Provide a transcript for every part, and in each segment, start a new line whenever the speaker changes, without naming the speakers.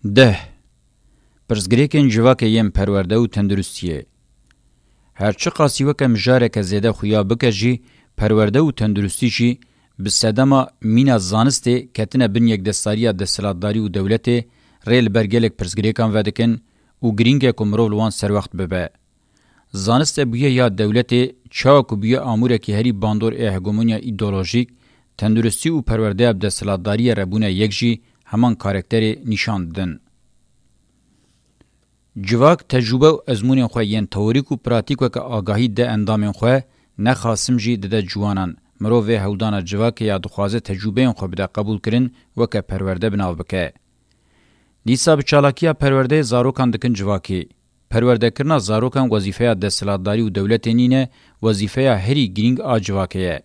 ده پرزگریکن جواک یم پرورده و تندرستیه. هرچه قاسی وکم جاره که زیده خویا بکجی پرورده و تندرستی جی بسدما مینا زانسته کتنه بن یک دستاریا دستلاتداری و دولته ریل برگلک پرزگریکان ودکن و گرینگه کمرو لوان سر وقت ببه. زانسته بویه یا دولته چاک و بویه آموره که هری باندور هگمونیا ایدولوژیک تندرستی و پرورده اب دستلاتداری ربونه یک جی همان کارکتر نشان دن. جواک تجربه و ازمون خواه ین تئوریک و پراتیک و که آگاهی ده اندام خواه نخاسم جی ده جوانان مروه هودان جواک یا دخوازه تجربه خواه بده قبول کرن و که پرورده بناو بکه. دیسا بچالاکیا پرورده زاروکان دکن جواکی. پرورده کرنا زاروکان وظیفه دستلاتداری و دولت نینه وظیفه هری گرینگ آجواکیه.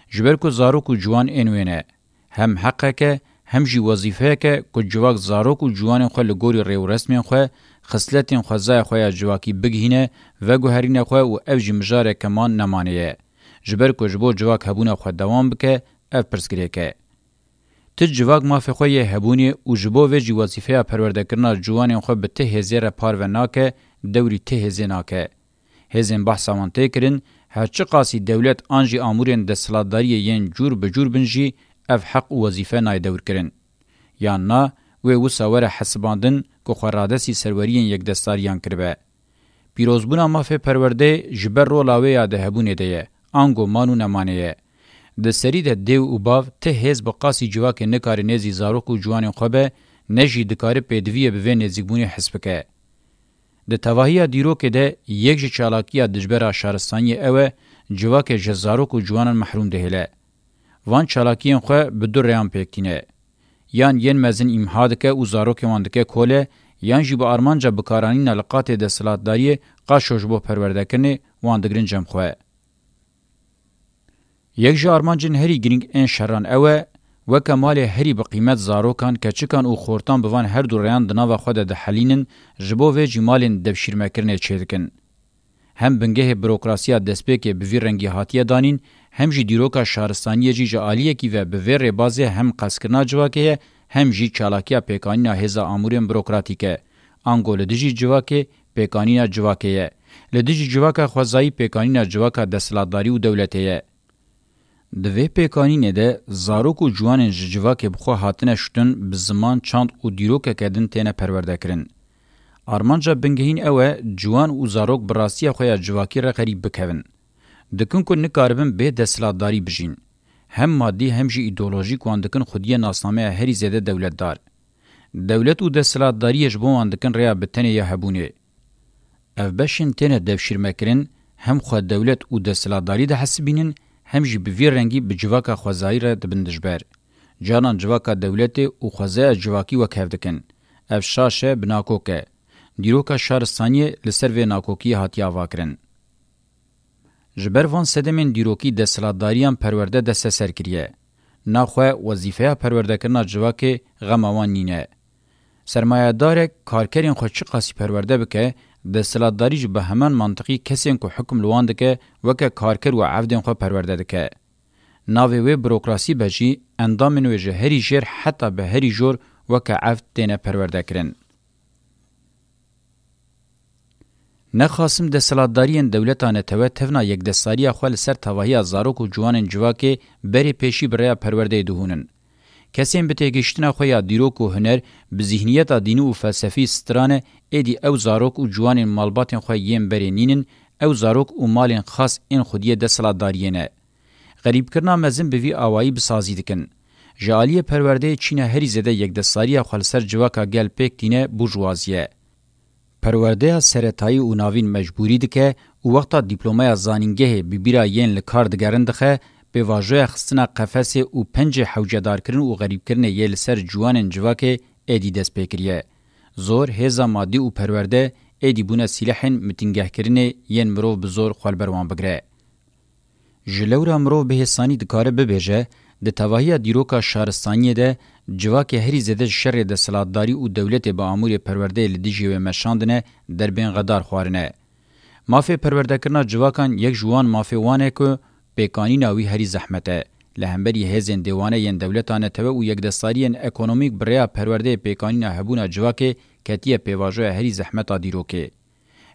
جبرکو زاروک و جوان انوینه. هم حقه که هم جی وظیفه که جواک زاروک و جوان خواه لگوری ریو رسمین خواه خصلتین خوزای خواه جواکی بگهینه و گوهرین خواه و او جی مجاره کمان نمانیه. جبرکو جبو جواک هبونه خواه دوام بکه او پرسکریه که. تج جواک مافی خواه هبونی و جبو و جی وظیفه پرورده کرنا جوان خواه به ته هزیر پارو ناکه دوری ته هزی ناکه. هزین بحثا وانته کرن هرچه قاسی دولت آنجی آمورین دستلاتداری ین جور بجور بنجی اف حق و وظیفه نای دور کرن. یا نا و ساور حسباندن که خورادسی سرورین یک دستاریان کربه. پیروزبونا مافی پرورده جبر رو لاوه یاده هبونه ده آنگو مانو نمانه. ده سری ده دیو و باو ته هز بقاسی جواک نکار نزی زاروک و جوان خوبه نجی دکار پیدویه به نزیگبونی حسبکه. ده تواهی دیروک ده یک جی چالاکی دجبر شهرستانی اوه جواک جزاروک و جوانان محروم دهله. وان چالاکیان خواه بدور ریان پیکتینه. یان ین مزن امهادکه و زاروک واندکه کوله یان جی با آرمانجا بکارانی نلقات دستلاتداری قاشوش بو پرورده کنه واندگرین جم خواه. یک جا آرمانجن هری گرینگ این شران اوه و کمال هری بقیمت زاروکان کچکان او خورتان بوان هر دو ریان دناو خود ده حلینن جبو و جمالین دبشیر مکرنه چیدکن. هم بنگه بروکراسیا دسپیک بوی رنگی هاتیه دانین هم جی دیروکا شهرستانی جی جالیه کی و به ور بازه هم قسکرنا جواکه هم جی چالاکیا پیکانینا هزا امورین بروکراتیکه انگول دیجی جواکه پیکانینا جواکه لدیجی جواکه خوازایی پیکانینا جواکه دستلاتداری و دولتیه دوی پیکانینه ده زاروک و جوانن جواکه بخوا هاتنه شتن بزمان چاند و دیروکه کدن تینه پرورده کرن. آرمانجا بنگهین اوه جوان و زاروک براسی خویا جواکی را قریب بکوین. دکن که نکاربن به دستلاتداری بجین. هم مادی هم جی ایدولوژیک واندکن خودی ناسنامه هری زیده دولت دار. دولت و دستلاتداری جبو واندکن ریا بتنه یا هبونه. او بشین تنه دفشیر مکرن هم خواه دولت و دستلاتداری ده حسبینن هم جی بویر رنگی بجواکا خوازایی را دبندجبر. جانان جواکا دولت و خوازای جواکی وکهف او شاشه بناکوکه. دیروکا شهرستانی لسر و ناکوکی هاتی آواکرن. جبر وان سدمین دیروکی دستلاتداریان پرورده دست سر کریه. ناخواه وظیفه پرورده کرنا جواک غموان نینه. سرمایه داره کارکرین خود چه قاسی پرورده بکه دستلاتداری جو به همان منطقی کسین که حکم لوانده که وکه کارکر و عفدین خود پرورده دکه. ناوی و بروکراسی بجی اندامن و هری جر حتی به هری جور وکه عفد دینه پرورده کرن. نخاسم دستلاتداریان دولتانه توه تفنا یک دستاری خوال سر تواهی زاروک و جوانن جواکه بری پیشی برای پرورده دهونن. کسیم بتگشتنا خویا دیروک و هنر بذهنیت دینی و فلسفی سترانه ایدی او زاروک و جوانن مالباتن خواه یم بری نینن او زاروک و مالن خاص این خودیه دستلاتداریانه. غریب کرنا مزن بوی آوایی بسازی دکن. جالیه پرورده چینه هری زده یک دستاری خوال سر جواکا گل پیک دینه بورژوازیه. پرورده سرطایی و ناوین مجبوری دکه و وقتا دیپلومای زانینگه ببیرا ین لکار دگرن دخه به واجه خستنا قفس و پنج حوجدار کرن و غریب کرن یل سر جوانن جواکه ایدی دست پیکریه. زور هزا مادی و پرورده ایدی بونه سیلحن متنگه کرن ین مروف بزور خوال بروان بگره. جلورا مروف به حسانی دکاره ببیجه ده تواهی دیروکا شهرستانی ده جواکه هری زده شر دستلاتداری و دولت با امور پرورده لدیجی و مشاندنه در بین غدار خوارنه. مافی پرورده کرنا جواکان یک جوان مافی وانه که پیکانی ناوی هری زحمته. لهمبری هزین دیوانه ین دولتانه تو و یک دستاریین اکونومیک بریا پرورده پیکانینا هبونا جواکه کتیه پیواجوه هری زحمتا دیروکه.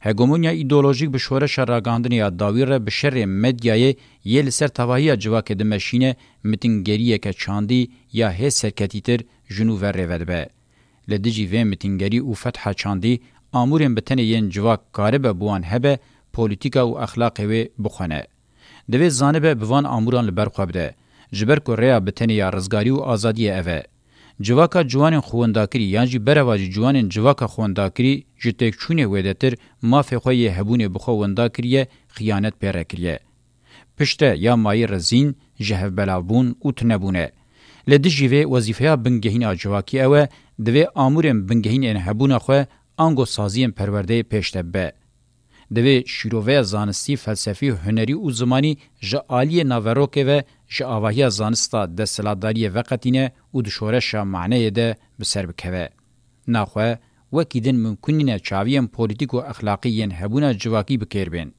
هگمونیا ایدئولوژیک به شورش راگاندنی داویر به شر مدیای یل سر تواهی جواکه دمشینه متنگریه که چاندی یا هی سرکتیتر جنو ور رودبه. لدیجی و متنگری و فتح چاندی آمورین بتنه ین جواک کاربه بوان هبه پولیتیکا و اخلاق و بخونه. دوی زانبه بوان آموران لبرخواب ده. جبر کو ریا بتنه یا رزگاری و آزادی اوه. جواکا جوانین خوانداکری یانجی برواجی جوانین جواکا خوانداکری جتک چونه ویدتر مافی خوی هبونه بخوانداکریه خیانت پیرکریه. پشته یا مای رزین جهف بلابون او تنبونه. لدیجی و وظیفه بنگهین جواکی اوه دوی آمورین بنگهین این هبونه خواه آنگو سازین پرورده پیشته به. دوی شیروه زانستی فلسفی و هنری و زمانی جا آلی ناوروکه و جا آواهی زانستا دستلاتداری وقتینه و دشورش معنی ده بسر بکوه. ناخواه وکیدن ممکنینه چاویم پولیتیک و اخلاقیین هبونه جواکی بکر بین.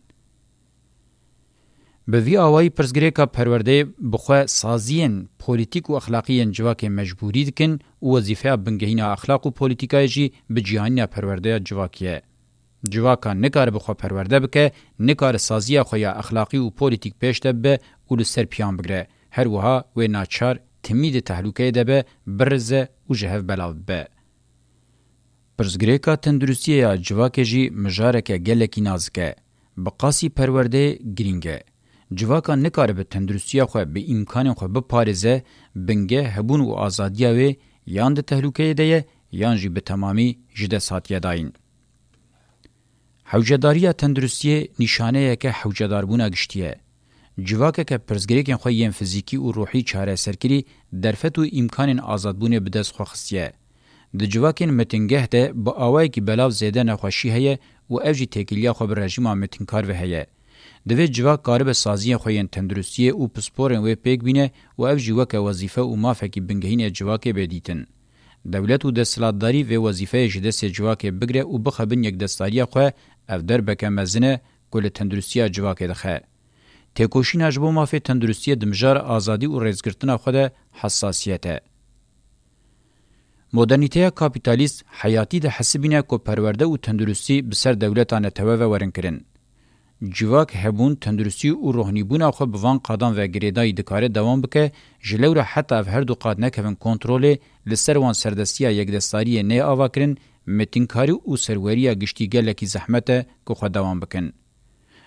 به وی آوائی پرزگریکا پرورده بخواه سازین پولیتیک و اخلاقیین جواک مجبوری دکن و وظیفه بنگهین اخلاق و پولیتیکای جی به جیهانی پرورده جواکیه. جواکا نکار بخوا پرورده بکه، نکار سازی خویا اخلاقی و پولیتیک پیشته به و لسر پیان بگره. هر وها و ناچار تمید تحلوکه ده به برزه و جهف بلاو به. پرزگریکا تندرستی یا جواک جی مجارکه گلکی نازکه. بقاسی پرورده گرینگه. جواکا نکار به تندرستی خواه به امکان خواه بپارزه بنگه هبون و آزادیه و یان ده تحلوکه ده یان جی به تمامی جده ساتیه داین. حوجداری تندرستی نشانه که حوجدار بونا گشتیه. جواکه که پرزگریکن خواه فیزیکی و روحی چاره سرکری درفت و امکان آزاد بونه بدست خواه خستیه. ده جواکن متنگه ده با آوائی که بلاو زیده نخواشی هیه و اوجی تکیلیا خواه بر رژیم متنکار و هیه. دوی جواک قارب سازی خواه تندرستی و پسپورن و پیک بینه و اوجی وکه وظیفه و مافکی بنگهین جواکه بدیتن. دولت و دستلاتداری و وظیفه جدس جواکه بگره و بخبن یک دستاری خواه اف در بکه مزنه گل تندرستی جواکه دخه. تکوشین اجبو مافی تندرستی دمجار آزادی و ریزگرتنا خود حساسیته. مدرنیته کاپیتالیست حیاتی ده حسبینه که پرورده و تندرستی بسر دولتانه توه و ورن کرن. جواک هبون تندرستی و روحنی بونا خو بوان قادان و گریدای دکاره دوام بکه جلو را حتی اف هر دو قاد نکوین کنترول لسر وان سردستی یک دستاری نه آوا کرن متینکاری و سروری گشتی گلکی زحمته که خو دوام بکن.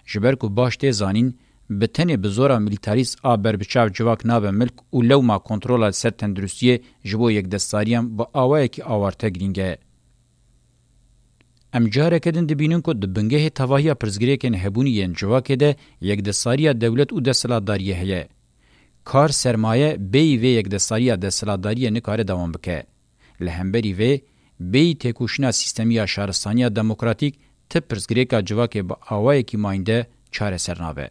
جبر کو باشته زانین بتنه بزورا ملیتاریست آبر بچاو جواک نابه ملک و لو ما کنترول سر تندرستی جبو یک دستاریم با آوائه که آوارته گرینگه. امجاره کدن دبینن که دبنگه تواهی پرزگری کن هبونی ین جواکه ده یک دستاری دولت و دستلاتداریه هیه. کار سرمایه بی و یک دستاری دستلاتداریه نکاره دوام بکه. لهمبری و بی تکوشنا سیستمی شهرستانی دموکراتیک ته پرزگری که جواکه با آوائه که ماینده چاره سرنابه.